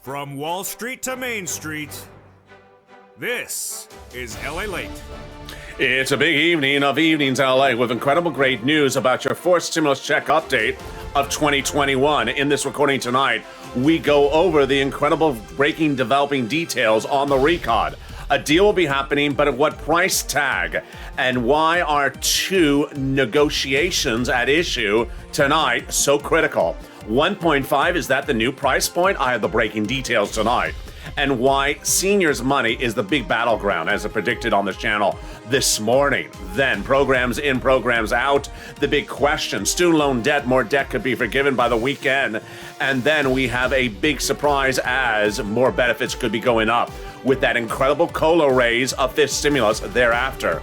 From Wall Street to Main Street, this is Lalate. It's a big evening of Evenings LA with incredible great news about your fourth stimulus check update of 2021. In this recording tonight, we go over the incredible breaking developing details on the recon. A deal will be happening, but at what price tag? And why are two negotiations at issue tonight so critical? 1.5, is that the new price point? I have the breaking details tonight. And why seniors' money is the big battleground, as it predicted on this channel this morning. Then, programs in, programs out. The big question, student loan debt, more debt could be forgiven by the weekend. And then we have a big surprise as more benefits could be going up with that incredible COLA raise of fifth stimulus thereafter.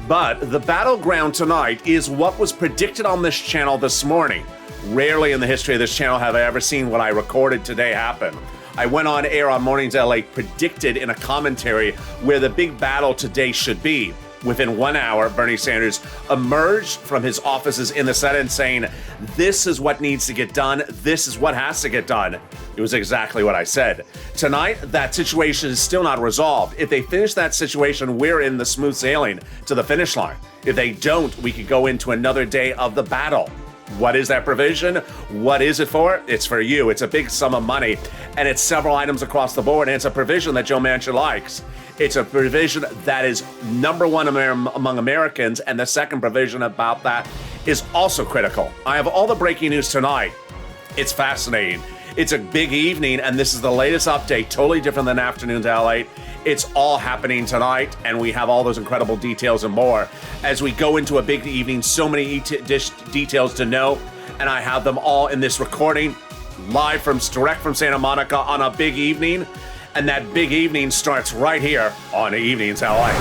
But the battleground tonight is what was predicted on this channel this morning. Rarely in the history of this channel have I ever seen what I recorded today happen. I went on air on Mornings LA, predicted in a commentary where the big battle today should be. Within 1 hour, Bernie Sanders emerged from his offices in the Senate saying, this is what needs to get done. This is what has to get done. It was exactly what I said. Tonight, that situation is still not resolved. If they finish that situation, we're in the smooth sailing to the finish line. If they don't, we could go into another day of the battle. What is that provision? What is it for? It's for you. It's a big sum of money, and it's several items across the board, and it's a provision that Joe Manchin likes. It's a provision that is number one among Americans, and the second provision about that is also critical. I have all the breaking news tonight. It's fascinating. It's a big evening, and this is the latest update, totally different than Afternoons LA. It's all happening tonight, and we have all those incredible details and more. As we go into a big evening, so many details to know, and I have them all in this recording, live direct from Santa Monica on a big evening, and that big evening starts right here on Evenings LA.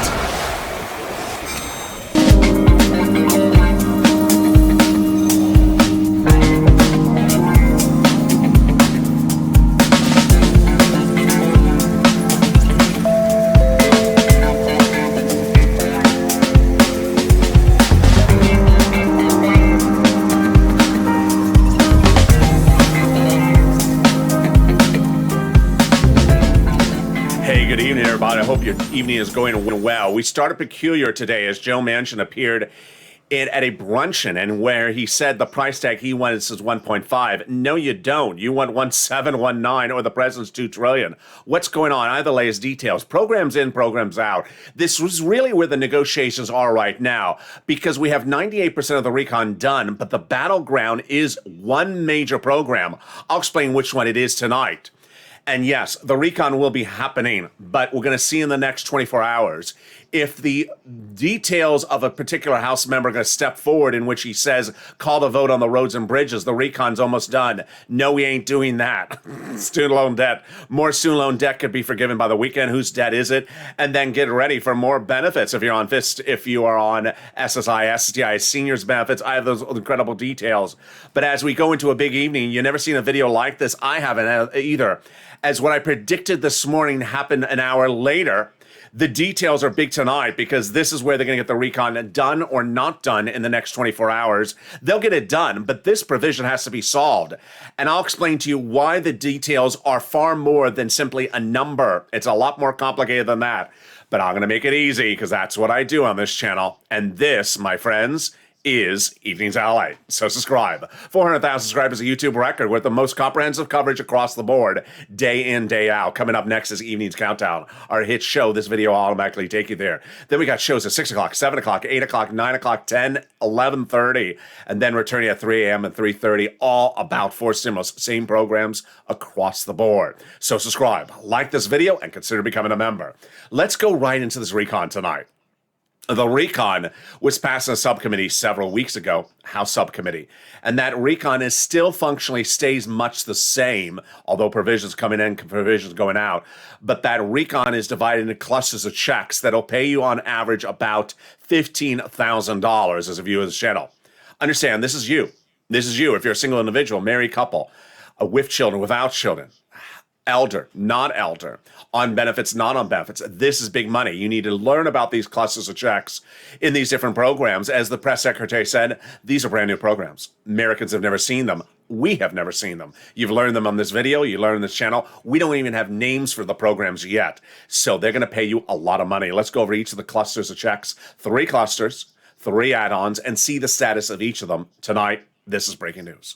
I hope your evening is going well. We started peculiar today as Joe Manchin appeared at a bruncheon, and where he said the price tag he wants is 1.5. No, you don't. You want 1.719 or the president's $2 trillion. What's going on? I have the latest details. Programs in, programs out. This was really where the negotiations are right now, because we have 98% of the recon done, but the battleground is one major program. I'll explain which one it is tonight. And yes, the recon will be happening, but we're going to see in the next 24 hours if the details of a particular House member are going to step forward in which he says, call the vote on the roads and bridges. The recon's almost done. No, we ain't doing that. Student loan debt. More student loan debt could be forgiven by the weekend. Whose debt is it? And then get ready for more benefits if you're on FIST, if you are on SSI, STI, seniors benefits. I have those incredible details. But as we go into a big evening, you've never seen a video like this. I haven't either. As what I predicted this morning happened an hour later, the details are big tonight because this is where they're going to get the recon done or not done in the next 24 hours. They'll get it done, but this provision has to be solved. And I'll explain to you why the details are far more than simply a number. It's a lot more complicated than that. But I'm going to make it easy because that's what I do on this channel. And this, my friends, is Evenings LA. So subscribe. 400,000 subscribers, a YouTube record with the most comprehensive coverage across the board, day in, day out. Coming up next is Evenings Countdown, our hit show. This video will automatically take you there. Then we got shows at 6 o'clock, 7 o'clock, 8 o'clock, 9 o'clock, 10, 11:30, and then returning at 3 a.m. and 3:30, all about four stimulus. Same programs across the board. So subscribe, like this video, and consider becoming a member. Let's go right into this recon tonight. The recon was passed in a subcommittee several weeks ago, House subcommittee, and that recon is still functionally stays much the same, although provisions coming in, provisions going out. But that recon is divided into clusters of checks that'll pay you on average about $15,000 as a viewer of this channel. Understand, this is you. This is you if you're a single individual, married couple, with children, without children. elder, not elder, on benefits, not on benefits. This is big money. You need to learn about these clusters of checks in these different programs. As the press secretary said, these are brand new programs. Americans have never seen them. We have never seen them. You've learned them on this video. You learned this channel. We don't even have names for the programs yet. So they're going to pay you a lot of money. Let's go over each of the clusters of checks. 3 clusters, 3 add-ons, and see the status of each of them tonight. This is breaking news.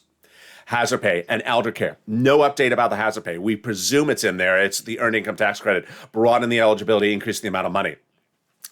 Hazard pay and elder care. No update about the hazard pay. We presume it's in there. It's the earned income tax credit, broaden the eligibility, increase the amount of money.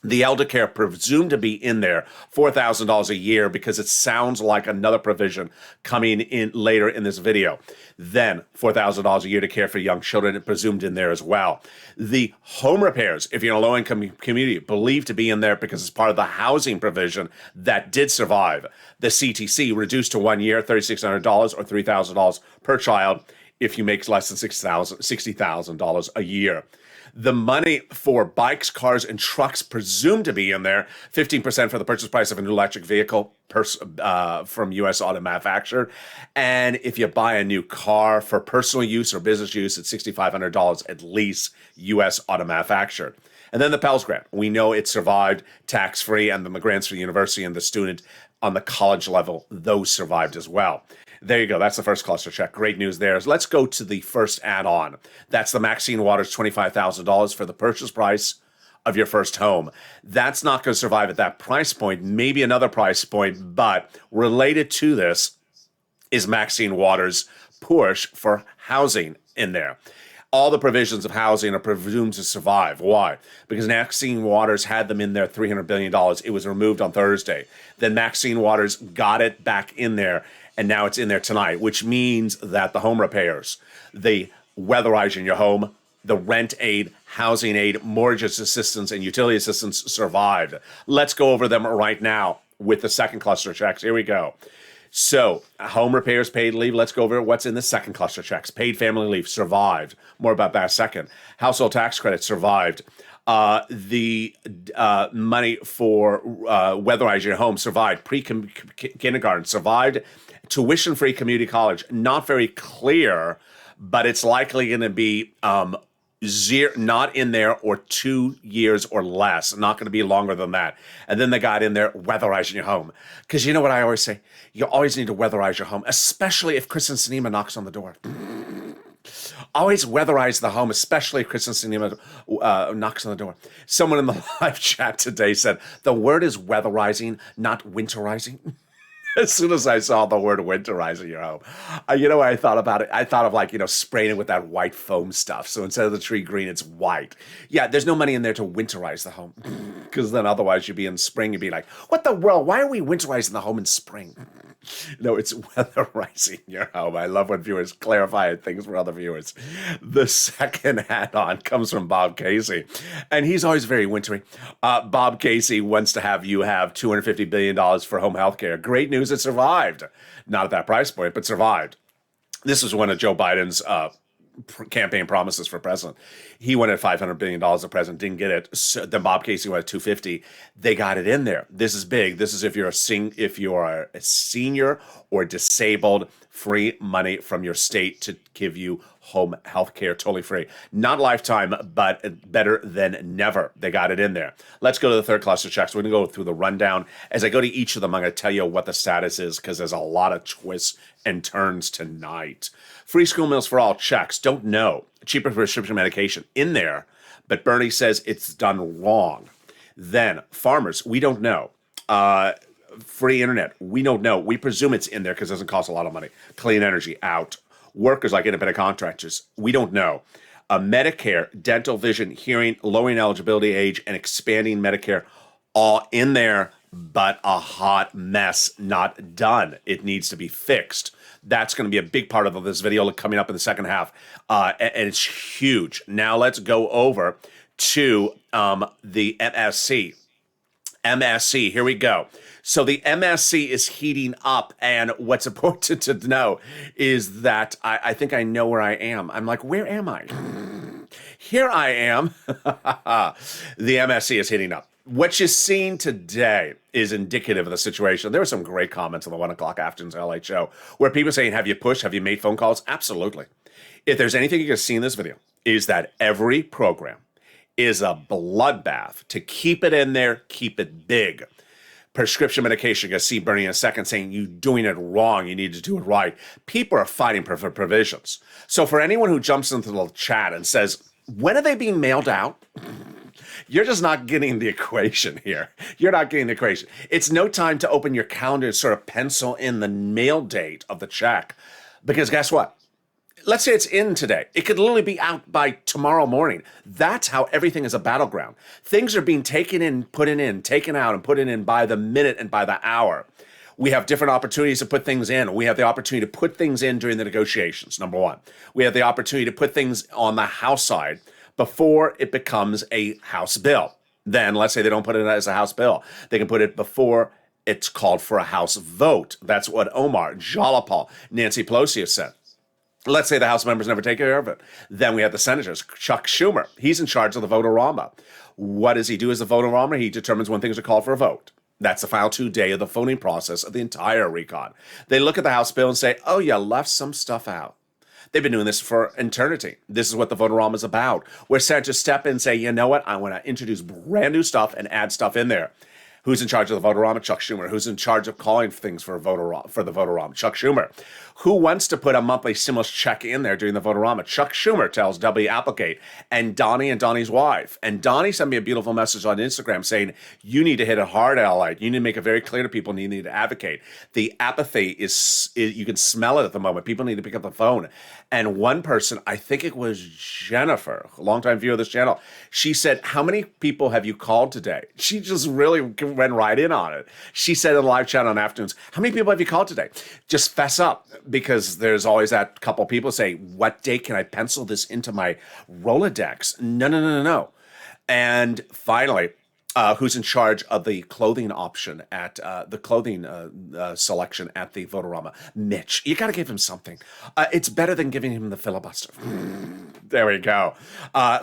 The elder care presumed to be in there, $4,000 a year, because it sounds like another provision coming in later in this video. Then $4,000 a year to care for young children, presumed in there as well. The home repairs, if you're in a low-income community, believed to be in there because it's part of the housing provision that did survive. The CTC reduced to 1 year, $3,600 or $3,000 per child if you make less than $60,000 a year. The money for bikes, cars, and trucks presumed to be in there, 15% for the purchase price of a new electric vehicle from U.S. auto manufacturer. And if you buy a new car for personal use or business use, it's $6,500 at least, U.S. auto manufacturer. And then the Pell Grant. We know it survived tax-free, and the grants for the university and the student on the college level, those survived as well. There you go. That's the first cluster check. Great news there. Let's go to the first add-on. That's the Maxine Waters $25,000 for the purchase price of your first home. That's not going to survive at that price point, maybe another price point, but related to this is Maxine Waters' push for housing in there. All the provisions of housing are presumed to survive. Why? Because Maxine Waters had them in there, $300 billion. It was removed on Thursday. Then Maxine Waters got it back in there, and now it's in there tonight, which means that the home repairs, the weatherizing your home, the rent aid, housing aid, mortgage assistance, and utility assistance survived. Let's go over them right now with the second cluster checks. Here we go. So, home repairs, paid leave. Let's go over what's in the second cluster checks. Paid family leave survived. More about that second. Household tax credit survived. The money for weatherizing your home survived. Pre-kindergarten survived. Tuition-free community college, not very clear, but it's likely going to be not in there, or 2 years or less. Not going to be longer than that. And then they got in there weatherizing your home. Because you know what I always say? You always need to weatherize your home, especially if Kristen Sinema knocks on the door. Always weatherize the home, especially if Kristen Sinema knocks on the door. Someone in the live chat today said, the word is weatherizing, not winterizing. As soon as I saw the word winterize in your home, you know what I thought about it? I thought of spraying it with that white foam stuff. So instead of the tree green, it's white. Yeah, there's no money in there to winterize the home. Because then otherwise you'd be in spring, you'd be like, what the world? Why are we winterizing the home in spring? No, it's weatherizing your home. I love when viewers clarify things for other viewers. The second add-on comes from Bob Casey, and he's always very wintry. Bob Casey wants to have you have $250 billion for home health care. Great news, it survived. Not at that price point, but survived. This was one of Joe Biden's campaign promises for president. He wanted $500 billion. The president didn't get it. So then Bob Casey wanted $250. They got it in there. This is big. This is if you're a senior or disabled, free money from your state to give you home health care totally free. Not lifetime, but better than never. They got it in there. Let's go to the third cluster checks. We're going to go through the rundown. As I go to each of them, I'm going to tell you what the status is, because there's a lot of twists and turns tonight. Free school meals for all checks. Don't know. Cheaper prescription medication in there, but Bernie says it's done wrong. Then farmers, we don't know. Free internet, we don't know. We presume it's in there because it doesn't cost a lot of money. Clean energy, out. Workers like independent contractors, we don't know. Medicare, dental, vision, hearing, lowering eligibility age, and expanding Medicare, all in there, but a hot mess, not done. It needs to be fixed. That's going to be a big part of this video coming up in the second half, and it's huge. Now let's go over to the MSC. MSC, here we go. So the MSC is heating up, and what's important to know is that I think I know where I am. I'm like, where am I? Here I am. The MSC is heating up. What you're seeing today is indicative of the situation. There were some great comments on the 1 o'clock afternoon's LA show where people saying, have you pushed? Have you made phone calls? Absolutely. If there's anything you're going to see in this video, is that every program is a bloodbath to keep it in there, keep it big. Prescription medication, you're going to see Bernie in a second saying you're doing it wrong, you need to do it right. People are fighting for provisions. So for anyone who jumps into the chat and says, when are they being mailed out? You're just not getting the equation here. You're not getting the equation. It's no time to open your calendar and sort of pencil in the mail date of the check. Because guess what? Let's say it's in today. It could literally be out by tomorrow morning. That's how everything is a battleground. Things are being taken in, put in, taken out, and put in by the minute and by the hour. We have different opportunities to put things in. We have the opportunity to put things in during the negotiations, number one. We have the opportunity to put things on the House side before it becomes a House bill. Then, let's say they don't put it as a House bill. They can put it before it's called for a House vote. That's what Omar, Jalapal, Nancy Pelosi have said. Let's say the House members never take care of it. Then we have the senators. Chuck Schumer, he's in charge of the vote-a-rama. What does he do as the vote-a-rama? He determines when things are called for a vote. That's the final 2 day of the voting process of the entire recon. They look at the House bill and say, oh, you left some stuff out. They've been doing this for eternity. This is what the vote-a-rama is about, where senators step in and say, you know what, I want to introduce brand new stuff and add stuff in there. Who's in charge of the vote-a-rama? Chuck Schumer. Who's in charge of calling things for the vote-a-rama? Chuck Schumer. Who wants to put a monthly stimulus check in there during the vote-a-rama? Chuck Schumer tells W. Applegate and Donnie and Donnie's wife. And Donnie sent me a beautiful message on Instagram saying, you need to hit it hard, Lalate. You need to make it very clear to people, and you need to advocate. The apathy is you can smell it at the moment. People need to pick up the phone. And one person, I think it was Jennifer, a longtime viewer of this channel, she said, how many people have you called today? She just really went right in on it. She said in the live chat on Afternoons, how many people have you called today? Just fess up, because there's always that couple people say, what date can I pencil this into my Rolodex? No. And finally, who's in charge of the clothing option at the clothing selection at the vote-a-rama? Mitch. You got to give him something. It's better than giving him the filibuster. There we go.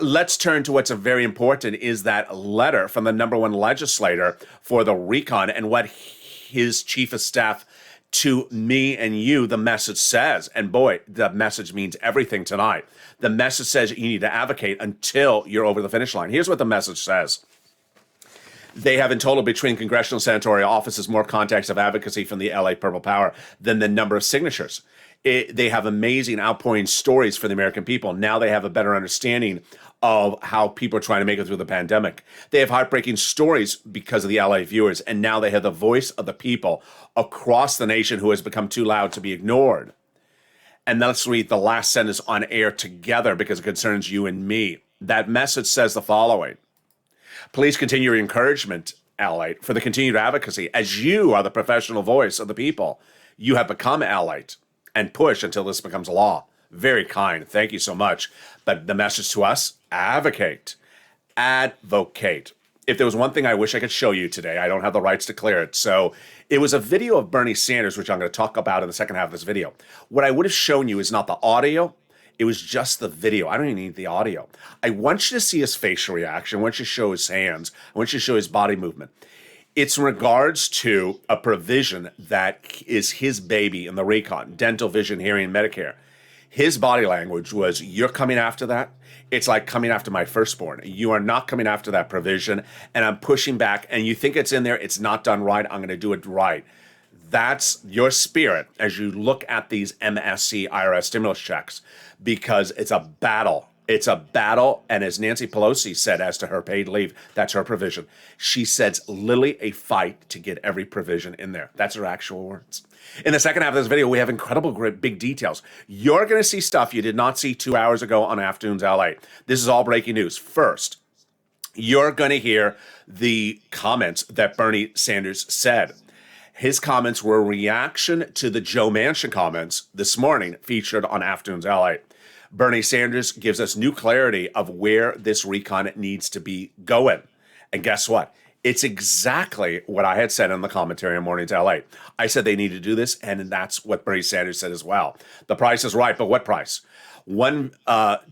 Let's turn to what's very important is that letter from the number one legislator for the recon and what his chief of staff to me and you, the message says. And boy, the message means everything tonight. The message says you need to advocate until you're over the finish line. Here's what the message says. They have in total between congressional and senatorial offices more contacts of advocacy from the LA Purple Power than the number of signatures. They have amazing outpouring stories for the American people. Now they have a better understanding of how people are trying to make it through the pandemic. They have heartbreaking stories because of the LA viewers, and now they have the voice of the people across the nation who has become too loud to be ignored. And let's read the last sentence on air together because it concerns you and me. That message says the following. Please continue your encouragement, Lalate, for the continued advocacy. As you are the professional voice of the people, you have become Lalate, and push until this becomes a law. Very kind. Thank you so much. But the message to us, advocate. Advocate. If there was one thing I wish I could show you today, I don't have the rights to clear it. So it was a video of Bernie Sanders, which I'm going to talk about in the second half of this video. What I would have shown you is not the audio. It was just the video. I don't even need the audio. I want you to see his facial reaction. I want you to show his hands. I want you to show his body movement. It's in regards to a provision that is his baby in the recon, dental, vision, hearing, Medicare. His body language was, you're coming after that? It's like coming after my firstborn. You are not coming after that provision, and I'm pushing back, and you think it's in there, it's not done right, I'm going to do it right. That's your spirit as you look at these MSC IRS stimulus checks, because it's a battle. It's a battle, and as Nancy Pelosi said as to her paid leave, that's her provision. She says literally a fight to get every provision in there. That's her actual words. In the second half of this video, we have incredible big details. You're going to see stuff you did not see 2 hours ago on Afternoons LA. This is all breaking news. First, you're going to hear the comments that Bernie Sanders said. His comments were a reaction to the Joe Manchin comments this morning featured on Afternoons LA. Bernie Sanders gives us new clarity of where this recon needs to be going. And guess what? It's exactly what I had said in the commentary on Mornings LA. I said they need to do this, and that's what Bernie Sanders said as well. The price is right, but what price? One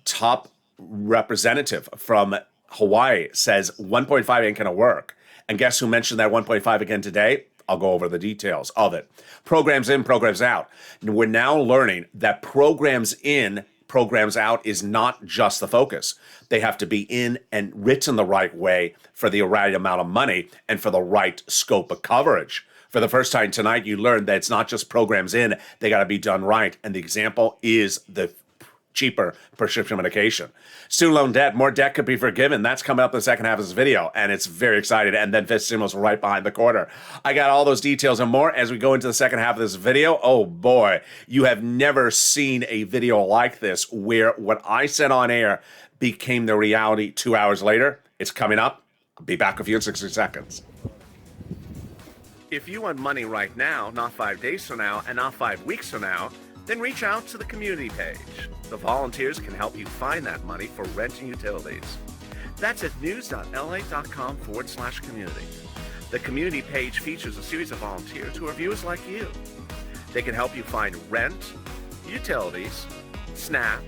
top representative from Hawaii says 1.5 ain't going to work. And guess who mentioned that 1.5 again today? I'll go over the details of it. Programs in, programs out. And we're now learning that programs in programs out is not just the focus. They have to be in and written the right way for the right amount of money and for the right scope of coverage. For the first time tonight, you learned that it's not just programs in, they got to be done right. And the example is the cheaper prescription medication. Student loan debt, more debt could be forgiven. That's coming up in the second half of this video, and it's very exciting. And then fifth stimulus right behind the corner. I got all those details and more as we go into the second half of this video. Oh boy, you have never seen a video like this where what I said on air became the reality 2 hours later. It's coming up. I'll be back with you in 60 seconds. If you want money right now, not 5 days from now, and not 5 weeks from now, then reach out to the community page. The volunteers can help you find that money for rent and utilities. That's at news.lalate.com/community. The community page features a series of volunteers who are viewers like you. They can help you find rent, utilities, SNAP,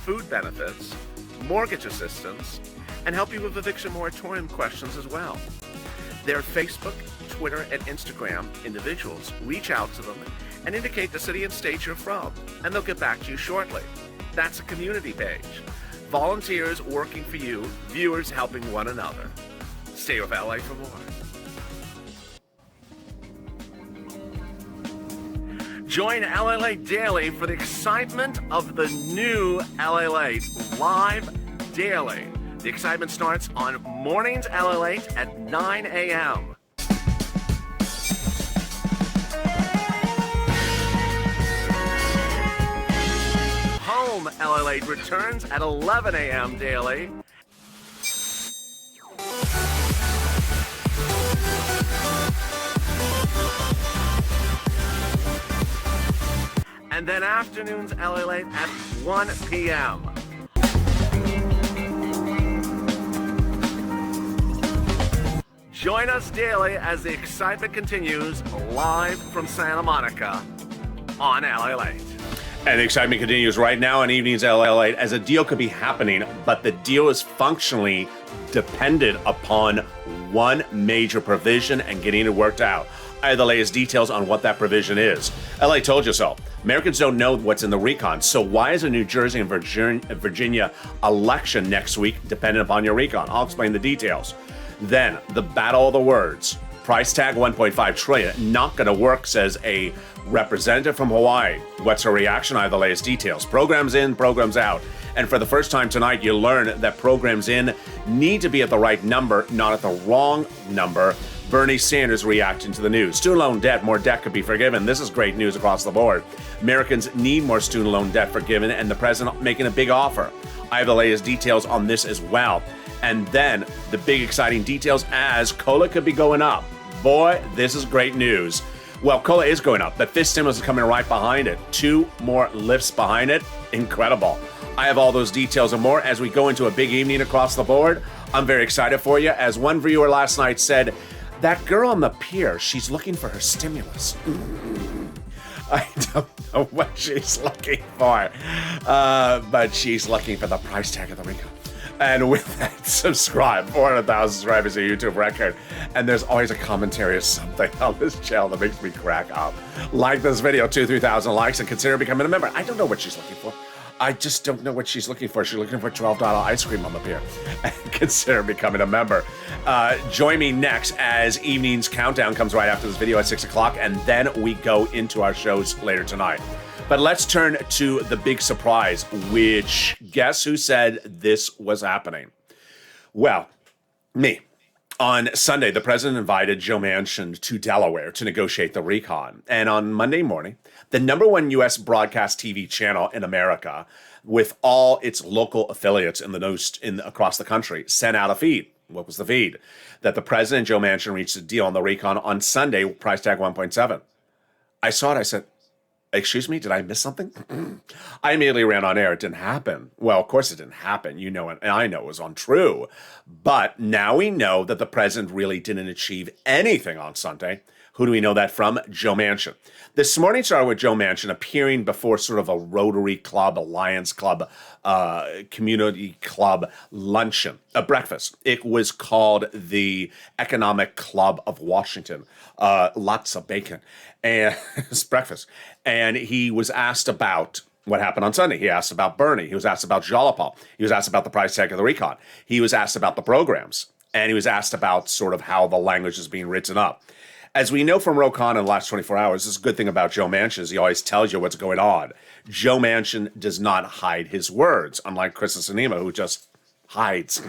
food benefits, mortgage assistance, and help you with eviction moratorium questions as well. Their Facebook, Twitter, and Instagram individuals reach out to them and indicate the city and state you're from, and they'll get back to you shortly. That's a community page. Volunteers working for you, viewers helping one another. Stay with LA for more. Join Lalate Daily for the excitement of the new Lalate live daily. The excitement starts on mornings Lalate at 9 a.m. Home Lalate returns at 11 a.m. daily. And then afternoons Lalate at 1 p.m. Join us daily as the excitement continues live from Santa Monica on Lalate. And the excitement continues right now on evenings at Lalate as a deal could be happening, but the deal is functionally dependent upon one major provision and getting it worked out. I have the latest details on what that provision is. LA told you so. Americans don't know what's in the recon, so why is a New Jersey and Virginia election next week dependent upon your recon? I'll explain the details. Then, the battle of the words. Price tag 1.5 trillion. Not going to work, says a representative from Hawaii. What's her reaction? I have the latest details. Programs in, programs out. And for the first time tonight, you learn that programs in need to be at the right number, not at the wrong number. Bernie Sanders reacting to the news. Student loan debt, more debt could be forgiven. This is great news across the board. Americans need more student loan debt forgiven, and the president making a big offer. I have the latest details on this as well. And then the big exciting details as COLA could be going up. Boy, this is great news. Well, COLA is going up, but fifth stimulus is coming right behind it. 2 more lifts behind it. Incredible. I have all those details and more as we go into a big evening across the board. I'm very excited for you. As one viewer last night said, that girl on the pier, she's looking for her stimulus. I don't know what she's looking for, but she's looking for the price tag of the recon. And with that, subscribe. 400,000 subscribers, a YouTube record. And there's always a commentary or something on this channel that makes me crack up. Like this video, 2,000-3,000 likes, and consider becoming a member. I don't know what she's looking for. I just don't know what she's looking for. She's looking for $12 ice cream on the pier. And consider becoming a member. Join me next as Evening's Countdown comes right after this video at 6 o'clock. And then we go into our shows later tonight. But let's turn to the big surprise, which guess who said this was happening? Well, me. On Sunday, the president invited Joe Manchin to Delaware to negotiate the recon. And on Monday morning, the #1 U.S. broadcast TV channel in America, with all its local affiliates across the country, sent out a feed. What was the feed? That the president, Joe Manchin, reached a deal on the recon on Sunday, price tag 1.7. I saw it. I said, excuse me, did I miss something? I immediately ran on air. It didn't happen. Well, of course it didn't happen. You know, and I know it was untrue. But now we know that the president really didn't achieve anything on Sunday. Who do we know that from? Joe Manchin. This morning started with Joe Manchin appearing before sort of a Rotary Club, a Lions Club, community club luncheon, a breakfast. It was called the Economic Club of Washington. Lots of bacon. And it's breakfast. And he was asked about What happened on Sunday? He asked about Bernie. He was asked about Jalopal. He was asked about the price tag of the recon. He was asked about the programs. And he was asked about sort of how the language is being written up. As we know from Rokon in the last 24 hours, this is a good thing about Joe Manchin is he always tells you what's going on. Joe Manchin does not hide his words, unlike Chris Sinema, who just hides.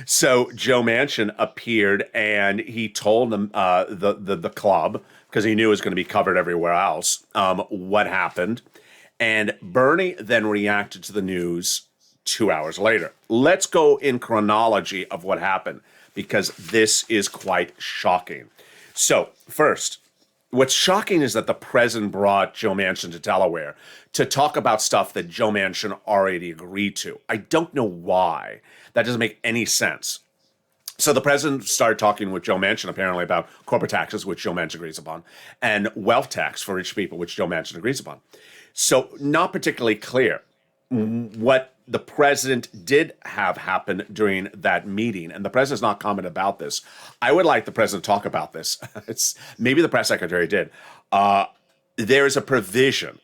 So Joe Manchin appeared and he told them, the club, because he knew it was going to be covered everywhere else, what happened. And Bernie then reacted to the news 2 hours later. Let's go in chronology of what happened, because this is quite shocking. So, first, what's shocking is that the president brought Joe Manchin to Delaware to talk about stuff that Joe Manchin already agreed to. I don't know why. That doesn't make any sense. So the president started talking with Joe Manchin, apparently, about corporate taxes, which Joe Manchin agrees upon, and wealth tax for rich people, which Joe Manchin agrees upon. So not particularly clear what the president did have happen during that meeting, and the president's not commented about this. I would like the president to talk about this. Maybe the press secretary did. There is a provision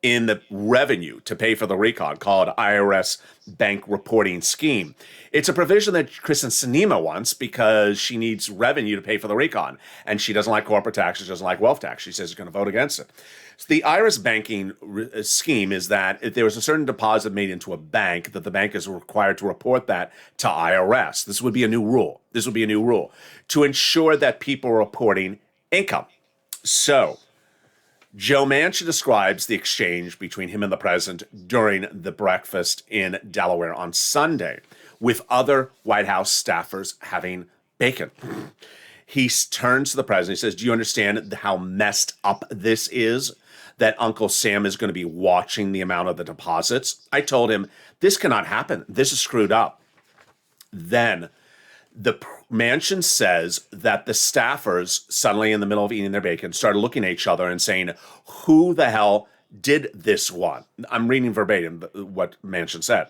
in the revenue to pay for the recon called IRS Bank Reporting Scheme. It's a provision that Kristen Sinema wants because she needs revenue to pay for the recon, and she doesn't like corporate tax, she doesn't like wealth tax. She says she's going to vote against it. So the IRS banking scheme is that if there was a certain deposit made into a bank, that the bank is required to report that to IRS. This would be a new rule. This would be a new rule to ensure that people are reporting income. So Joe Manchin describes the exchange between him and the president during the breakfast in Delaware on Sunday, with other White House staffers having bacon. He turns to the president. He says, "Do you understand how messed up this is? That Uncle Sam is going to be watching the amount of the deposits?" I told him, this cannot happen. This is screwed up. Then the Manchin says that the staffers, suddenly in the middle of eating their bacon, started looking at each other and saying, "Who the hell did this one?" I'm reading verbatim what Manchin said.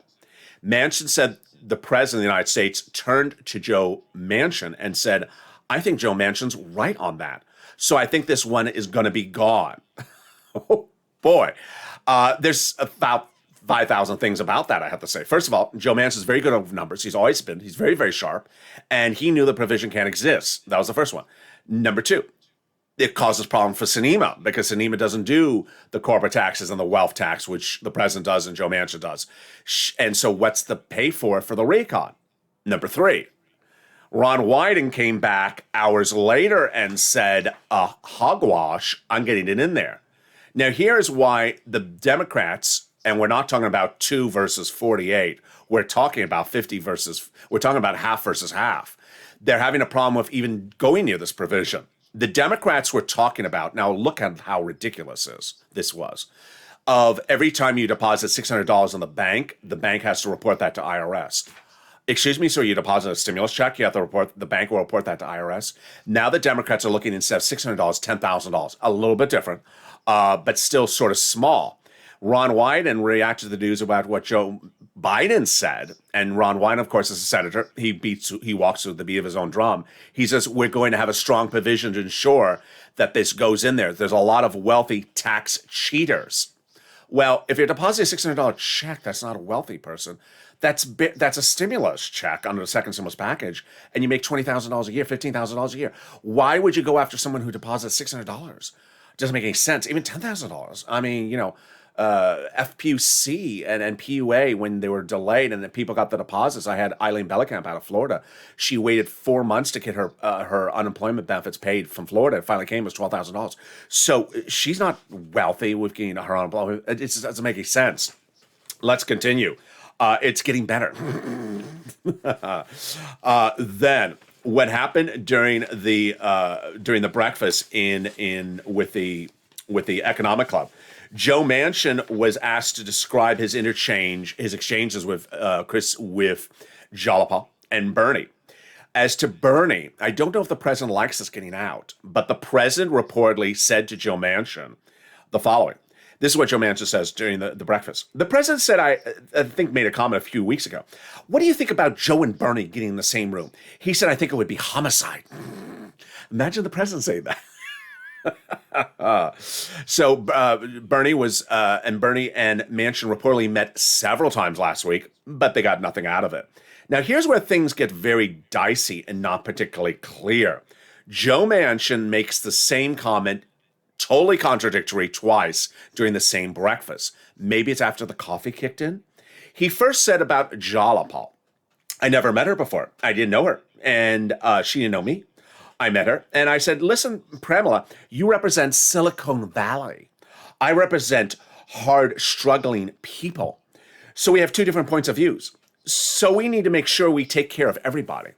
Manchin said the president of the United States turned to Joe Manchin and said, "I think Joe Manchin's right on that. So I think this one is going to be gone." Oh, boy. There's about 5,000 things about that, I have to say. First of all, Joe Manchin's very good at numbers. He's always been. He's very, very sharp. And he knew the provision can't exist. That was the first one. Number two, it causes problem for Sinema, because Sinema doesn't do the corporate taxes and the wealth tax, which the president does and Joe Manchin does. And so what's the pay for the recon? Number three, Ron Wyden came back hours later and said, hogwash, I'm getting it in there. Now, here's why the Democrats, and we're not talking about 2 versus 48, we're talking about we're talking about half versus half. They're having a problem with even going near this provision. The Democrats were talking about, now look at how ridiculous this was, of every time you deposit $600 in the bank has to report that to IRS. Excuse me, so you deposit a stimulus check, the bank will report that to IRS. Now the Democrats are looking, instead of $600, $10,000, a little bit different, but still sort of small. Ron Wyden reacted to the news about what Joe Biden said, and Ron Wyden, of course, is a senator. He walks to the beat of his own drum. He says, we're going to have a strong provision to ensure that this goes in there. There's a lot of wealthy tax cheaters. Well, if you're depositing a $600 check, that's not a wealthy person. That's a stimulus check under the second stimulus package, and you make $20,000 a year, $15,000 a year. Why would you go after someone who deposits $600? Doesn't make any sense. Even $10,000. I mean, FPUC and PUA, when they were delayed and the people got the deposits. I had Eileen Bellicamp out of Florida. She waited 4 months to get her unemployment benefits paid from Florida. It finally came, it was $12,000. So she's not wealthy with getting her unemployment. It just doesn't make any sense. Let's continue. It's getting better. Then what happened during the breakfast with the Economic Club? Joe Manchin was asked to describe his exchanges with Jalopal and Bernie. As to Bernie, I don't know if the president likes this getting out, but the president reportedly said to Joe Manchin the following. This is what Joe Manchin says during the breakfast. The president said, I think made a comment a few weeks ago. "What do you think about Joe and Bernie getting in the same room?" He said, "I think it would be homicide." Imagine the president saying that. Bernie and Manchin reportedly met several times last week, but they got nothing out of it. Now, here's where things get very dicey and not particularly clear. Joe Manchin makes the same comment, totally contradictory, twice during the same breakfast. Maybe it's after the coffee kicked in. He first said about Jalapal, I never met her before. I didn't know her, and she didn't know me. I met her, and I said, listen, Pramila, you represent Silicon Valley. I represent hard, struggling people. So we have two different points of views. So we need to make sure we take care of everybody.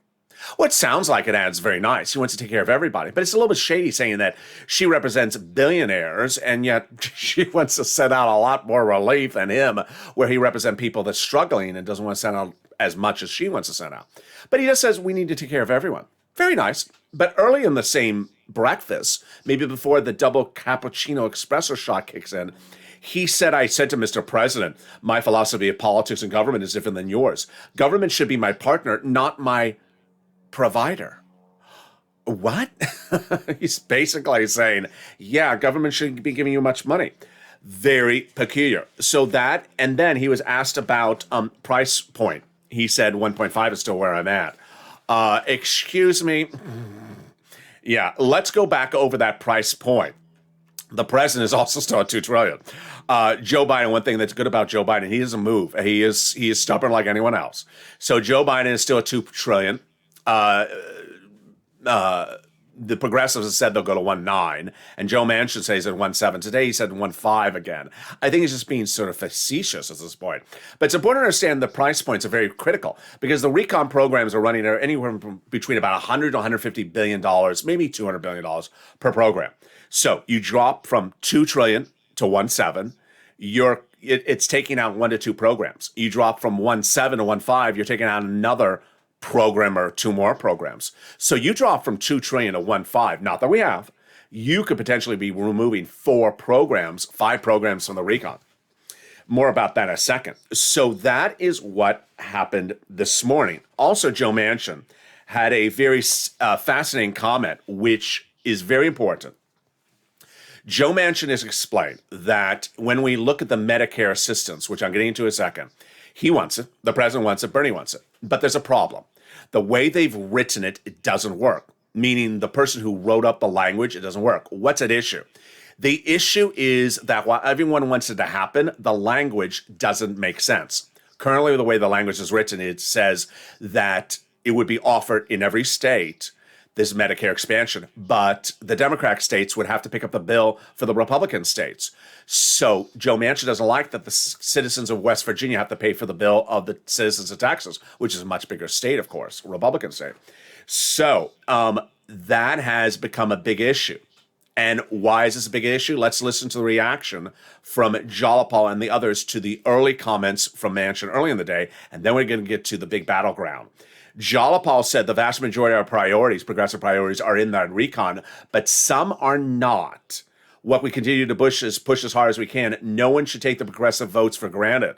Well, it sounds like it adds very nice. He wants to take care of everybody. But it's a little bit shady saying that she represents billionaires, and yet she wants to send out a lot more relief than him, where he represents people that's struggling and doesn't want to send out as much as she wants to send out. But he just says we need to take care of everyone. Very nice. But early in the same breakfast, maybe before the double cappuccino espresso shot kicks in, he said, I said to Mr. President, my philosophy of politics and government is different than yours. Government should be my partner, not my provider. What? He's basically saying, yeah, government shouldn't be giving you much money. Very peculiar. So that, and then he was asked about price point. He said 1.5 is still where I'm at. Excuse me. Yeah, let's go back over that price point. The president is also still at $2 trillion. Joe Biden, one thing that's good about Joe Biden, he doesn't move. He is stubborn like anyone else. So Joe Biden is still at $2 trillion. The progressives have said they'll go to 1.9, and Joe Manchin says at 1.7. Today he said 1.5 again. I think he's just being sort of facetious at this point. But it's important to understand the price points are very critical because the recon programs are running anywhere between about $100 to $150 billion, maybe $200 billion per program. So you drop from 2 trillion to 1.7. It's taking out 1 to 2 programs. You drop from 1.7 to 1.5. You're taking out another program or 2 more programs. So you drop from 2 trillion to 1.5. Not that we have. You could potentially be removing 5 programs from the recon. More about that in a second. So that is what happened this morning. Also, Joe Manchin had a very fascinating comment, which is very important. Joe Manchin has explained that when we look at the Medicare assistance, which I'm getting into in a second, he wants it, the president wants it, Bernie wants it. But there's a problem. The way they've written it, it doesn't work. Meaning the person who wrote up the language, it doesn't work. What's at issue? The issue is that while everyone wants it to happen, the language doesn't make sense. Currently, the way the language is written, it says that it would be offered in every state, this Medicare expansion, but the Democratic states would have to pick up the bill for the Republican states. So Joe Manchin doesn't like that the citizens of West Virginia have to pay for the bill of the citizens of Texas, which is a much bigger state, of course, Republican state. So that has become a big issue. And why is this a big issue? Let's listen to the reaction from Jalapal and the others to the early comments from Manchin early in the day, and then we're going to get to the big battleground. Jalapal said the vast majority of our priorities, progressive priorities, are in that recon, but some are not. What we continue to push is push as hard as we can. No one should take the progressive votes for granted.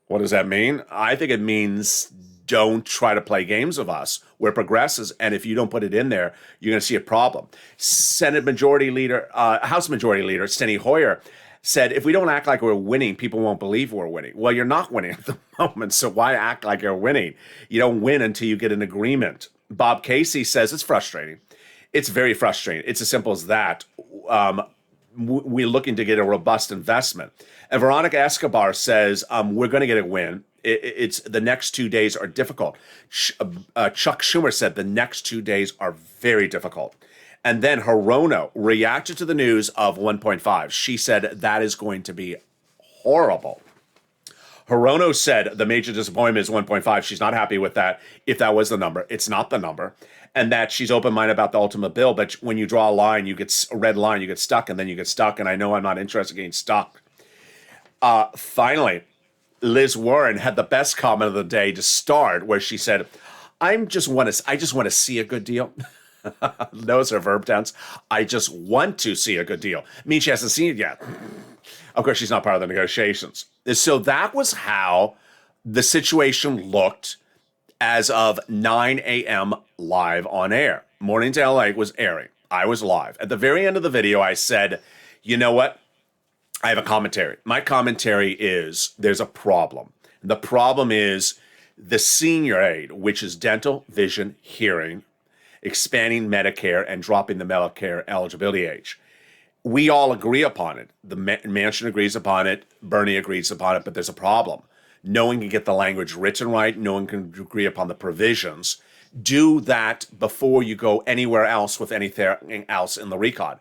What does that mean? I think it means don't try to play games with us. We're progressives, and if you don't put it in there, you're going to see a problem. House Majority Leader Steny Hoyer said, if we don't act like we're winning, people won't believe we're winning. Well, you're not winning at the moment, so why act like you're winning? You don't win until you get an agreement. Bob Casey says it's frustrating. It's very frustrating. It's as simple as that. We're looking to get a robust investment. And Veronica Escobar says, we're going to get a win. It's the next 2 days are difficult. Chuck Schumer said the next 2 days are very difficult. And then Hirono reacted to the news of 1.5. She said that is going to be horrible. Hirono said the major disappointment is 1.5. She's not happy with that. If that was the number, it's not the number. And that she's open-minded about the ultimate bill. But when you draw a line, you get a red line, you get stuck, and then you get stuck. And I know I'm not interested in getting stuck. Finally, Liz Warren had the best comment of the day to start, where she said, I just want to see a good deal. Those are verb tense. I just want to see a good deal. I mean, she hasn't seen it yet. Of course, she's not part of the negotiations. So that was how the situation looked as of 9 a.m. live on air. Morning to LA was airing. I was live. At the very end of the video, I said, you know what? I have a commentary. My commentary is there's a problem. The problem is the senior aid, which is dental, vision, hearing, expanding Medicare and dropping the Medicare eligibility age. We all agree upon it. The Manchin agrees upon it. Bernie agrees upon it, but there's a problem. No one can get the language written right. No one can agree upon the provisions. Do that before you go anywhere else with anything else in the recon.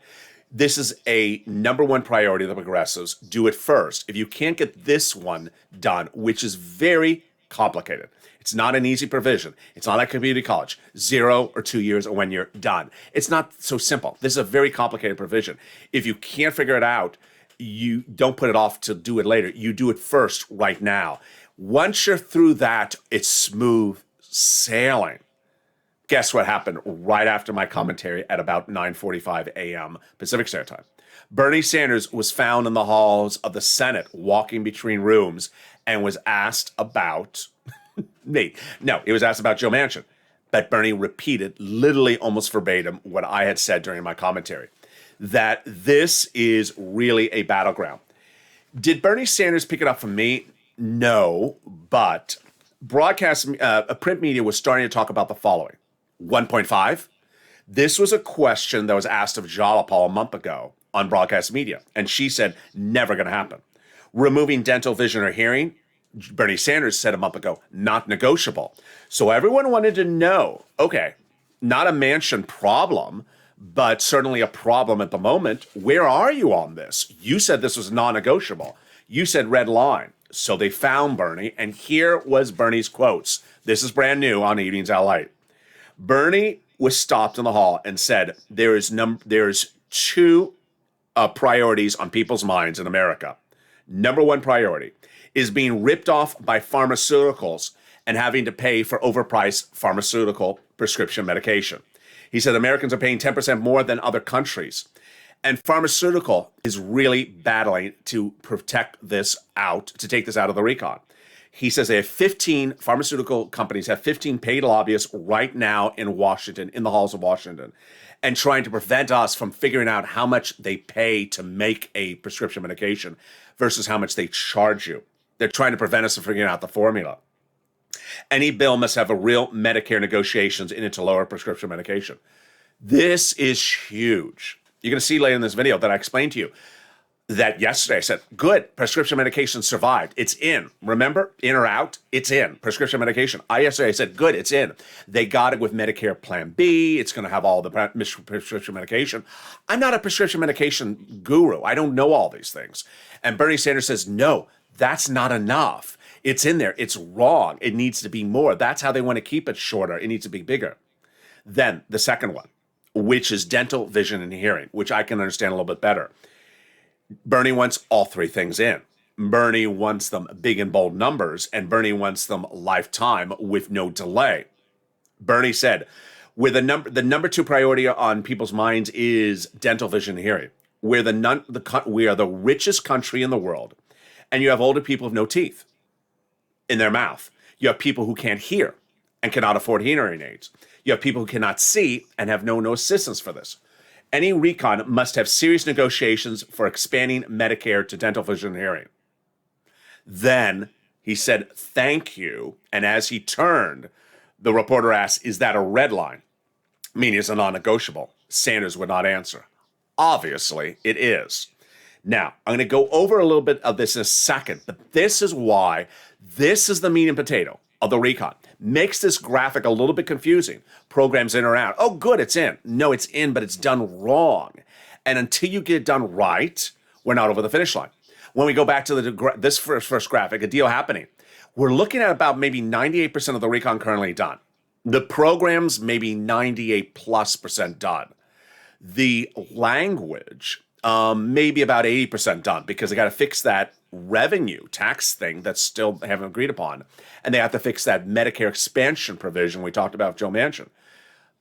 This is a number one priority of the progressives. Do it first. If you can't get this one done, which is very complicated, it's not an easy provision. It's not like community college, 0 or 2 years or when you're done. It's not so simple. This is a very complicated provision. If you can't figure it out, you don't put it off to do it later. You do it first right now. Once you're through that, it's smooth sailing. Guess what happened right after my commentary at about 9:45 a.m. Pacific Standard Time? Bernie Sanders was found in the halls of the Senate walking between rooms and was asked about me. No, he was asked about Joe Manchin. But Bernie repeated literally almost verbatim what I had said during my commentary, that this is really a battleground. Did Bernie Sanders pick it up from me? No, but print media was starting to talk about the following. 1.5. This was a question that was asked of Jalapal a month ago on broadcast media, and she said, never going to happen. Removing dental, vision, or hearing, Bernie Sanders said a month ago, not negotiable. So everyone wanted to know, okay, not a Manchin problem, but certainly a problem at the moment. Where are you on this? You said this was non-negotiable. You said red line. So they found Bernie, and here was Bernie's quotes. This is brand new on Evenings Lalate. Bernie was stopped in the hall and said, there's two priorities on people's minds in America. Number one priority is being ripped off by pharmaceuticals and having to pay for overpriced pharmaceutical prescription medication. He said Americans are paying 10% more than other countries. And pharmaceutical is really battling to protect this out, to take this out of the recon. He says they have 15 pharmaceutical companies have 15 paid lobbyists right now in Washington, in the halls of Washington, and trying to prevent us from figuring out how much they pay to make a prescription medication versus how much they charge you. They're trying to prevent us from figuring out the formula. Any bill must have a real Medicare negotiations in it to lower prescription medication. This is huge. You're going to see later in this video that I explained to you that yesterday I said, good, prescription medication survived. It's in. Remember, in or out? It's in. Prescription medication. Yesterday I said, good, it's in. They got it with Medicare Plan B. It's going to have all the prescription medication. I'm not a prescription medication guru. I don't know all these things. And Bernie Sanders says, no, that's not enough. It's in there. It's wrong. It needs to be more. That's how they want to keep it shorter. It needs to be bigger. Then the second one, which is dental, vision, and hearing, which I can understand a little bit better. Bernie wants all three things in. Bernie wants them big and bold numbers, and Bernie wants them lifetime with no delay. Bernie said, where the number two priority on people's minds is dental, vision, and hearing. We are the richest country in the world, and you have older people with no teeth in their mouth. You have people who can't hear and cannot afford hearing aids. You have people who cannot see and have no assistance for this. Any recon must have serious negotiations for expanding Medicare to dental, vision, and hearing. Then he said, thank you. And as he turned, the reporter asked, is that a red line? Meaning it's a non-negotiable. Sanders would not answer. Obviously, it is. Now, I'm going to go over a little bit of this in a second, but this is why this is the meat and potato of the recon. Makes this graphic a little bit confusing. Programs in or out. Oh, good, it's in. No, it's in, but it's done wrong. And until you get it done right, we're not over the finish line. When we go back to this first graphic, a deal happening, we're looking at about maybe 98% of the recon currently done. The programs, maybe 98+% done. The language, maybe about 80% done, because they got to fix that revenue tax thing that still haven't agreed upon. And they have to fix that Medicare expansion provision we talked about with Joe Manchin.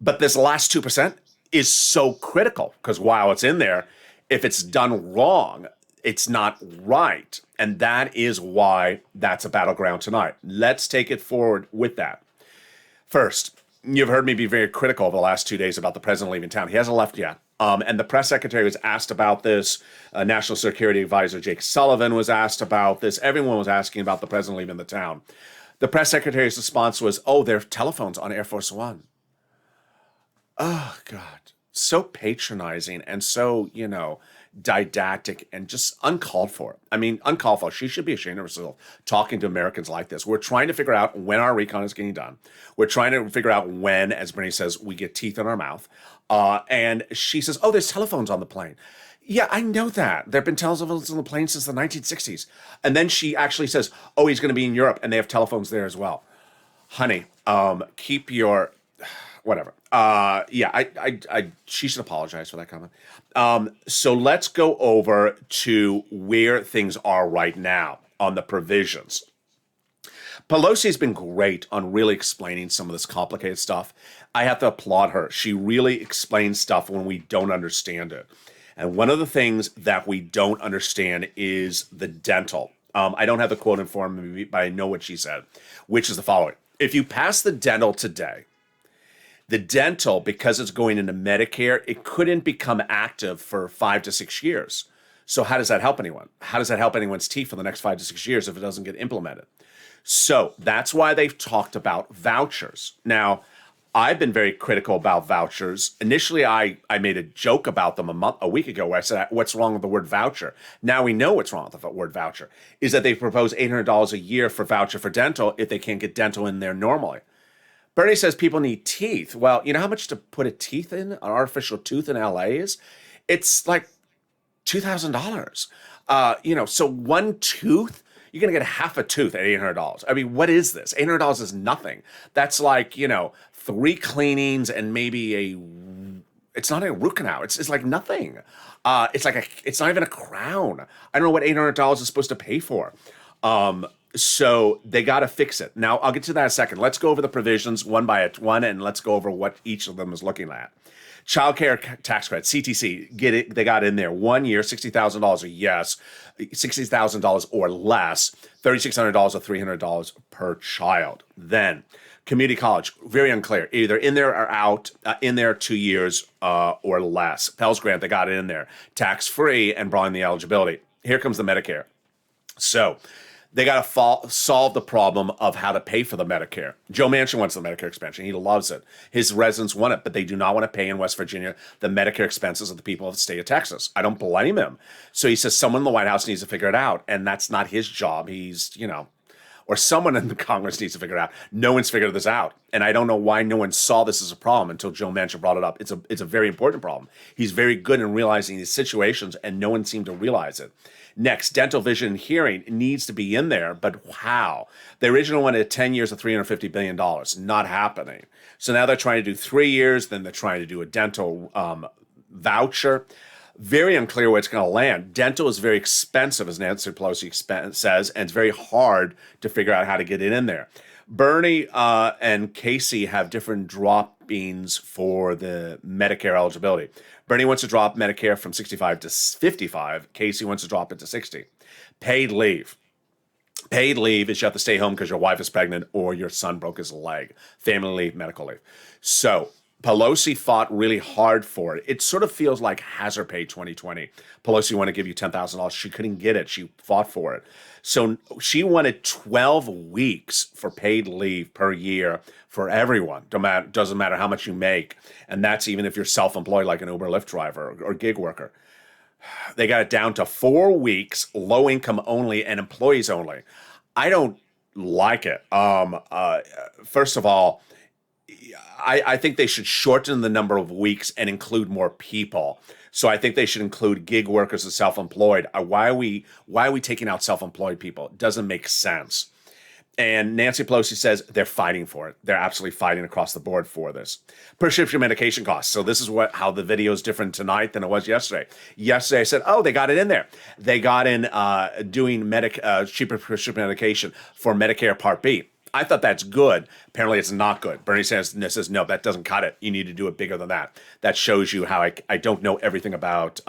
But this last 2% is so critical because while it's in there, if it's done wrong, it's not right. And that is why that's a battleground tonight. Let's take it forward with that. First, You've heard me be very critical over the last 2 days about the president leaving town. He hasn't left yet. And the press secretary was asked about this. National Security Advisor Jake Sullivan was asked about this. Everyone was asking about the president leaving the town. The press secretary's response was, oh, there are telephones on Air Force One. Oh, God. So patronizing and so, didactic and just uncalled for. I mean, uncalled for. She should be ashamed of herself talking to Americans like this. We're trying to figure out when our recon is getting done. We're trying to figure out when, as Bernie says, we get teeth in our mouth. And she says, oh, there's telephones on the plane. Yeah, I know that. There have been telephones on the plane since the 1960s. And then she actually says, oh, he's going to be in Europe, and they have telephones there as well. Honey, keep your... whatever. She should apologize for that comment. So let's go over to where things are right now on the provisions. Pelosi's been great on really explaining some of this complicated stuff. I have to applaud her. She really explains stuff when we don't understand it. And one of the things that we don't understand is the dental. I don't have the quote in front of me, but I know what she said, which is the following. If you pass the dental today, the dental, because it's going into Medicare, it couldn't become active for 5 to 6 years. So how does that help anyone? How does that help anyone's teeth for the next 5 to 6 years if it doesn't get implemented? So that's why they've talked about vouchers. Now, I've been very critical about vouchers. Initially, I made a joke about them a week ago where I said, what's wrong with the word voucher? Now we know what's wrong with the word voucher, is that they propose $800 a year for voucher for dental if they can't get dental in there normally. Bernie says people need teeth. Well, you know how much to put a teeth in, an artificial tooth in LA is? It's like $2,000. So one tooth, you're going to get half a tooth at $800. I mean, what is this? $800 is nothing. That's like, 3 cleanings and maybe it's not a root canal. It's like nothing. It's not even a crown. I don't know what $800 is supposed to pay for. So they got to fix it. Now, I'll get to that in a second. Let's go over the provisions one by one, and let's go over what each of them is looking at. Child care tax credit, CTC, get it. They got in there 1 year, $60,000 a yes, $60,000 or less, $3,600 or $300 per child. Then community college, very unclear, either in there or out, in there 2 years or less. Pell's Grant, they got it in there, tax-free and broaden the eligibility. Here comes the Medicare. So they got to solve the problem of how to pay for the Medicare. Joe Manchin wants the Medicare expansion. He loves it. His residents want it, but they do not want to pay in West Virginia the Medicare expenses of the people of the state of Texas. I don't blame him. So he says someone in the White House needs to figure it out, and that's not his job. He's, or someone in the Congress needs to figure it out. No one's figured this out. And I don't know why no one saw this as a problem until Joe Manchin brought it up. It's a very important problem. He's very good in realizing these situations, and no one seemed to realize it. Next, dental, vision, and hearing needs to be in there, but how? The original one at 10 years of $350 billion, not happening. So now they're trying to do 3 years, then they're trying to do a dental voucher. Very unclear where it's going to land. Dental is very expensive, as Nancy Pelosi says, and it's very hard to figure out how to get it in there. Bernie and Casey have different droppings for the Medicare eligibility. Bernie wants to drop Medicare from 65 to 55. Casey wants to drop it to 60. Paid leave. Paid leave is you have to stay home because your wife is pregnant or your son broke his leg. Family leave, medical leave. So Pelosi fought really hard for it. It sort of feels like hazard pay 2020. Pelosi wanted to give you $10,000. She couldn't get it. She fought for it. So she wanted 12 weeks for paid leave per year for everyone. Doesn't matter how much you make. And that's even if you're self-employed like an Uber Lyft driver or gig worker. They got it down to 4 weeks, low income only and employees only. I don't like it. First of all, I think they should shorten the number of weeks and include more people. So I think they should include gig workers and self-employed. Why are we taking out self-employed people? It doesn't make sense. And Nancy Pelosi says they're fighting for it. They're absolutely fighting across the board for this. Prescription medication costs. So this is how the video is different tonight than it was yesterday. Yesterday I said, oh, they got it in there. They got in doing cheaper prescription medication for Medicare Part B. I thought that's good. Apparently it's not good. Bernie Sanders says, no, that doesn't cut it. You need to do it bigger than that. That shows you how I don't know everything about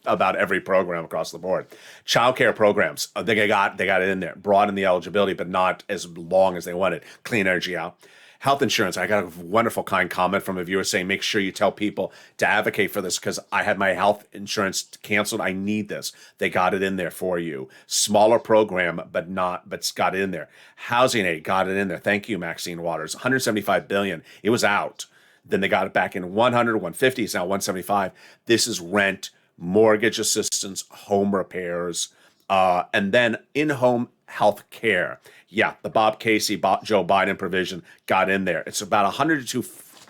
every program across the board. Child care programs, they got it in there. Broaden the eligibility, but not as long as they wanted. Clean energy out. Health insurance. I got a wonderful kind comment from a viewer saying, make sure you tell people to advocate for this because I had my health insurance canceled. I need this. They got it in there for you. Smaller program, but it's got it in there. Housing aid, got it in there. Thank you, Maxine Waters. 175 billion. It was out. Then they got it back in 100, 150. It's now 175. This is rent, mortgage assistance, home repairs, and then in-home health care. Yeah, the Bob Casey, Joe Biden provision got in there. It's about 100 to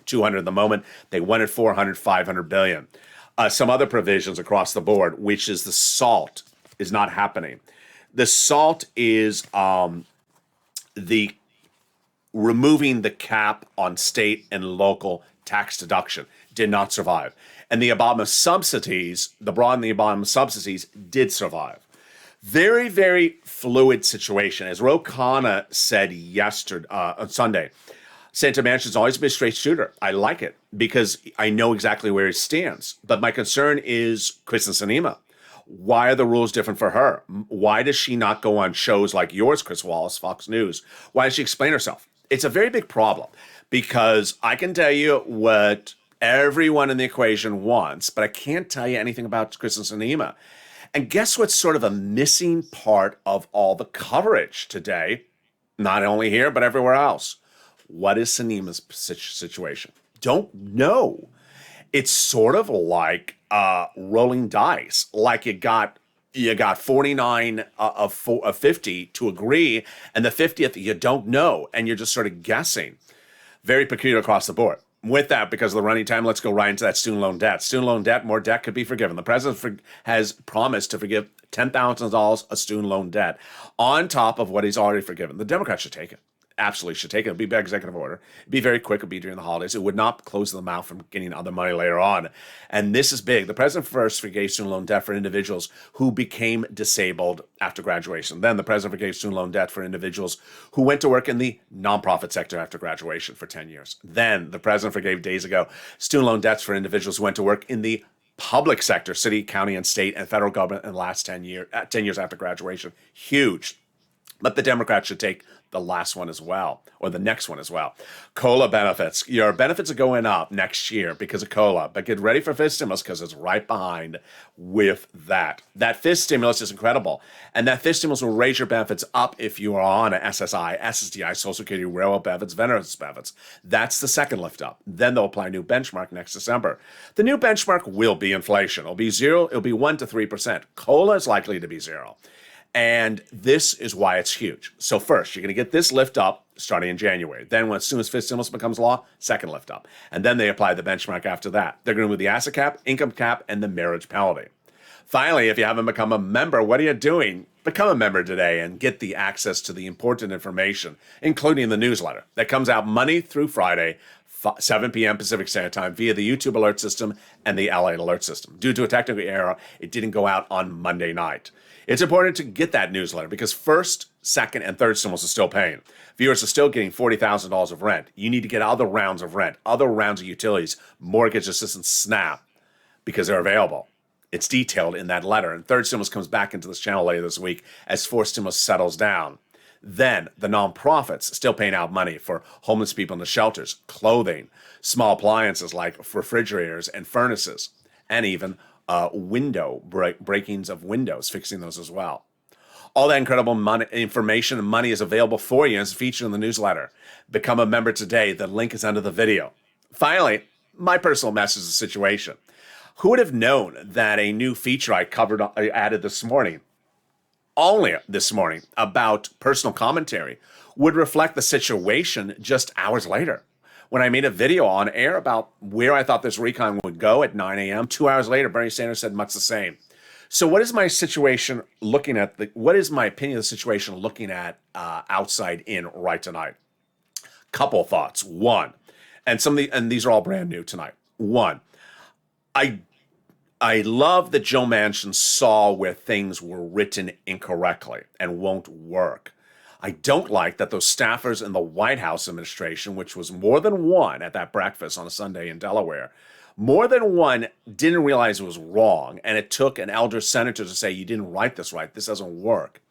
200 at the moment. They wanted 400, 500 billion. Some other provisions across the board, which is the SALT, is not happening. The SALT is the removing the cap on state and local tax deduction. Did not survive. And the Obama subsidies, the broadening the Obama subsidies, did survive. Very, very fluid situation. As Ro Khanna said yesterday, on Sunday, Santa Manchin's always been a straight shooter. I like it because I know exactly where he stands. But my concern is Kristen Sinema. Why are the rules different for her? Why does she not go on shows like yours, Chris Wallace, Fox News? Why does she explain herself? It's a very big problem because I can tell you what everyone in the equation wants, but I can't tell you anything about Kristen Sinema. And guess what's sort of a missing part of all the coverage today, not only here, but everywhere else? What is Sinema's situation? Don't know. It's sort of like rolling dice, like you got 49 of 50 to agree, and the 50th you don't know, and you're just sort of guessing. Very peculiar across the board. With that, because of the running time, let's go right into that student loan debt. Student loan debt, more debt could be forgiven. The president has promised to forgive $10,000 of student loan debt on top of what he's already forgiven. The Democrats should take it. Absolutely should take it. It'll be by executive order. It'd be very quick. It'd be during the holidays. It would not close them out from getting other money later on. And this is big. The president first forgave student loan debt for individuals who became disabled after graduation. Then the president forgave student loan debt for individuals who went to work in the nonprofit sector after graduation for 10 years. Then the president forgave days ago student loan debts for individuals who went to work in the public sector, city, county, and state, and federal government in the last 10 years after graduation. Huge. But the Democrats should take the last one as well, or the next one as well. COLA benefits. Your benefits are going up next year because of COLA, but get ready for fifth stimulus because it's right behind with that. That fifth stimulus is incredible, and that fifth stimulus will raise your benefits up if you are on a SSI, SSDI, Social Security, railroad benefits, veterans benefits. That's the second lift up. Then they'll apply a new benchmark next December. The new benchmark will be inflation. It'll be zero. It'll be 1 to 3%. COLA is likely to be zero. And this is why it's huge. So first, you're going to get this lift up starting in January. Then as soon as fifth stimulus becomes law, second lift up. And then they apply the benchmark after that. They're going to move the asset cap, income cap, and the marriage penalty. Finally, if you haven't become a member, what are you doing? Become a member today and get the access to the important information, including the newsletter that comes out Monday through Friday, 7 p.m. Pacific Standard Time via the YouTube alert system and the LA alert system. Due to a technical error, it didn't go out on Monday night. It's important to get that newsletter because first, second, and third stimulus are still paying. Viewers are still getting $40,000 of rent. You need to get other rounds of rent, other rounds of utilities, mortgage assistance, SNAP, because they're available. It's detailed in that letter. And third stimulus comes back into this channel later this week as fourth stimulus settles down. Then the nonprofits still paying out money for homeless people in the shelters, clothing, small appliances like refrigerators and furnaces, and even window breakings of windows, fixing those as well. All that incredible information and money is available for you as featured in the newsletter. Become a member today. The link is under the video. Finally, my personal message is the situation. Who would have known that a new feature I added this morning, only this morning, about personal commentary would reflect the situation just hours later? When I made a video on air about where I thought this recon would go at 9 a.m., 2 hours later, Bernie Sanders said much the same. So what is my situation looking at? What is my opinion of the situation looking at outside in right tonight? Couple thoughts. One, and these are all brand new tonight. One, I love that Joe Manchin saw where things were written incorrectly and won't work. I don't like that those staffers in the White House administration, which was more than one at that breakfast on a Sunday in Delaware, more than one didn't realize it was wrong. And it took an elder senator to say, you didn't write this right. This doesn't work.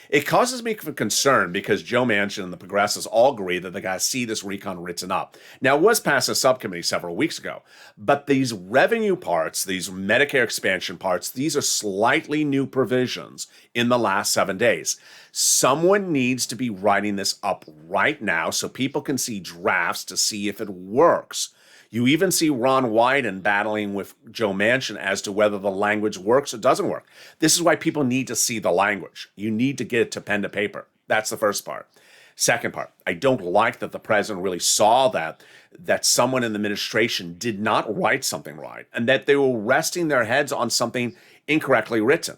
It causes me concern because Joe Manchin and the progressives all agree that they got to see this recon written up. Now, it was passed a subcommittee several weeks ago, but these revenue parts, these Medicare expansion parts, these are slightly new provisions in the last 7 days. Someone needs to be writing this up right now so people can see drafts to see if it works. You even see Ron Wyden battling with Joe Manchin as to whether the language works or doesn't work. This is why people need to see the language. You need to get it to pen to paper. That's the first part. Second part, I don't like that the president really saw that someone in the administration did not write something right and that they were resting their heads on something incorrectly written.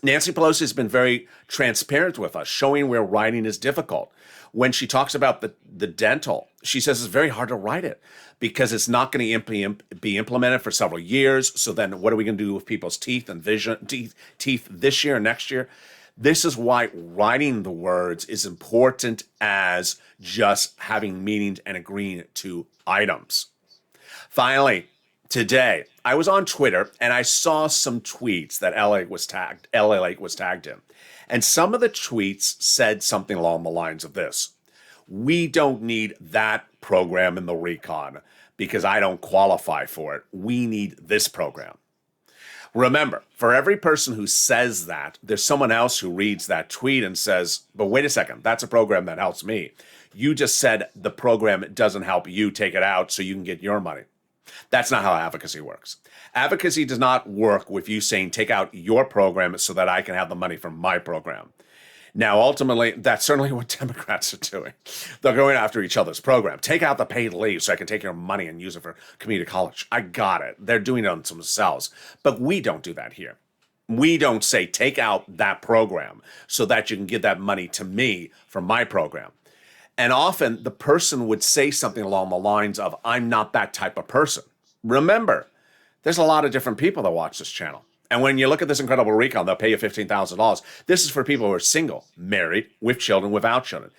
Nancy Pelosi has been very transparent with us, showing where writing is difficult. When she talks about the dental, she says it's very hard to write it because it's not going to be implemented for several years. So then what are we going to do with people's teeth and vision, teeth this year and next year? This is why writing the words is important as just having meanings and agreeing to items. Finally, today, I was on Twitter and I saw some tweets that LA Lake was tagged in. And some of the tweets said something along the lines of this: we don't need that program in the recon because I don't qualify for it. We need this program. Remember, for every person who says that, there's someone else who reads that tweet and says, but wait a second, that's a program that helps me. You just said the program doesn't help you, take it out so you can get your money. That's not how advocacy works. Advocacy does not work with you saying, take out your program so that I can have the money from my program. Now, ultimately, that's certainly what Democrats are doing. They're going after each other's program. Take out the paid leave so I can take your money and use it for community college. I got it. They're doing it on themselves. But we don't do that here. We don't say, take out that program so that you can give that money to me from my program. And often the person would say something along the lines of, I'm not that type of person. Remember, there's a lot of different people that watch this channel. And when you look at this incredible recon, they'll pay you $15,000. This is for people who are single, married, with children, without children,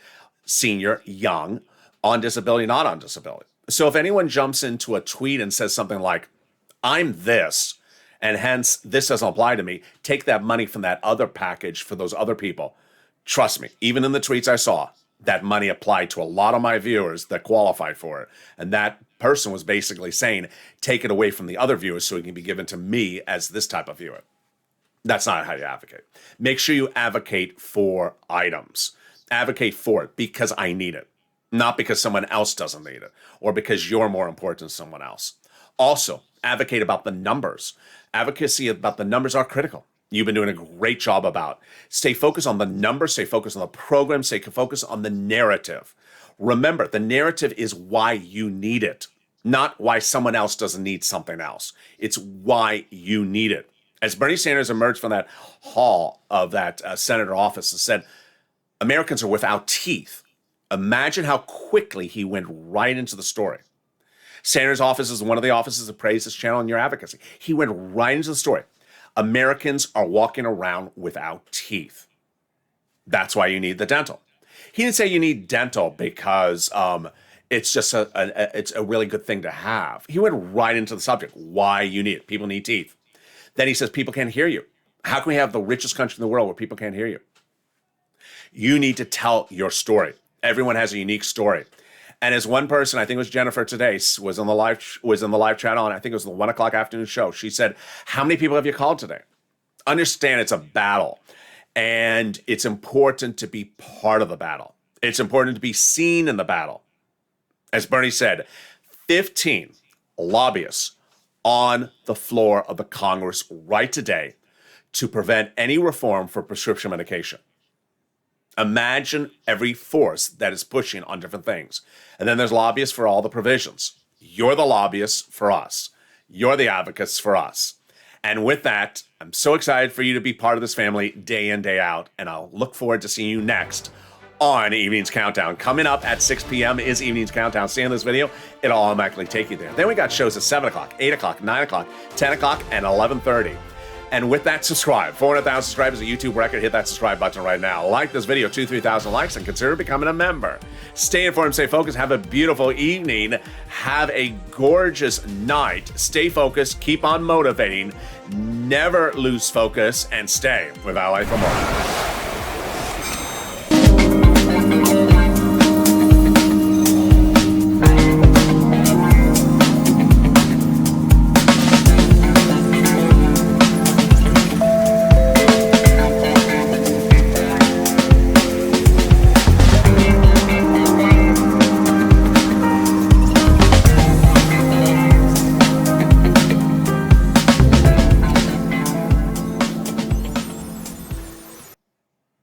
senior, young, on disability, not on disability. So if anyone jumps into a tweet and says something like, I'm this, and hence this doesn't apply to me, take that money from that other package for those other people. Trust me, even in the tweets I saw, that money applied to a lot of my viewers that qualified for it. And that person was basically saying, take it away from the other viewers so it can be given to me as this type of viewer. That's not how you advocate. Make sure you advocate for items. Advocate for it because I need it, not because someone else doesn't need it or because you're more important than someone else. Also, advocate about the numbers. Advocacy about the numbers are critical. You've been doing a great job about. Stay focused on the numbers, stay focused on the program, stay focused on the narrative. Remember, the narrative is why you need it, not why someone else doesn't need something else. It's why you need it. As Bernie Sanders emerged from that hall of that senator office and said, Americans are without teeth, imagine how quickly he went right into the story. Sanders' office is one of the offices that praised this channel and your advocacy. He went right into the story. Americans are walking around without teeth. That's why you need the dental. He didn't say you need dental because it's just it's a really good thing to have. He went right into the subject, why you need it. People need teeth. Then he says people can't hear you. How can we have the richest country in the world where people can't hear you? You need to tell your story. Everyone has a unique story. And as one person, I think it was Jennifer today, was in the live chat on, I think it was the 1 o'clock afternoon show. She said, how many people have you called today? Understand it's a battle. And it's important to be part of the battle. It's important to be seen in the battle. As Bernie said, 15 lobbyists on the floor of the Congress right today to prevent any reform for prescription medication. Imagine every force that is pushing on different things. And then there's lobbyists for all the provisions. You're the lobbyists for us. You're the advocates for us. And with that, I'm so excited for you to be part of this family day in, day out. And I'll look forward to seeing you next on Evening's Countdown. Coming up at 6 p.m. is Evening's Countdown. See in this video, it'll automatically take you there. Then we got shows at 7 o'clock, 8 o'clock, 9 o'clock, 10 o'clock, and 11:30. And with that, subscribe. 400,000 subscribers, a YouTube record. Hit that subscribe button right now. Like this video, 2,000-3,000 likes, and consider becoming a member. Stay informed, stay focused. Have a beautiful evening. Have a gorgeous night. Stay focused. Keep on motivating. Never lose focus, and stay with Lalate for more.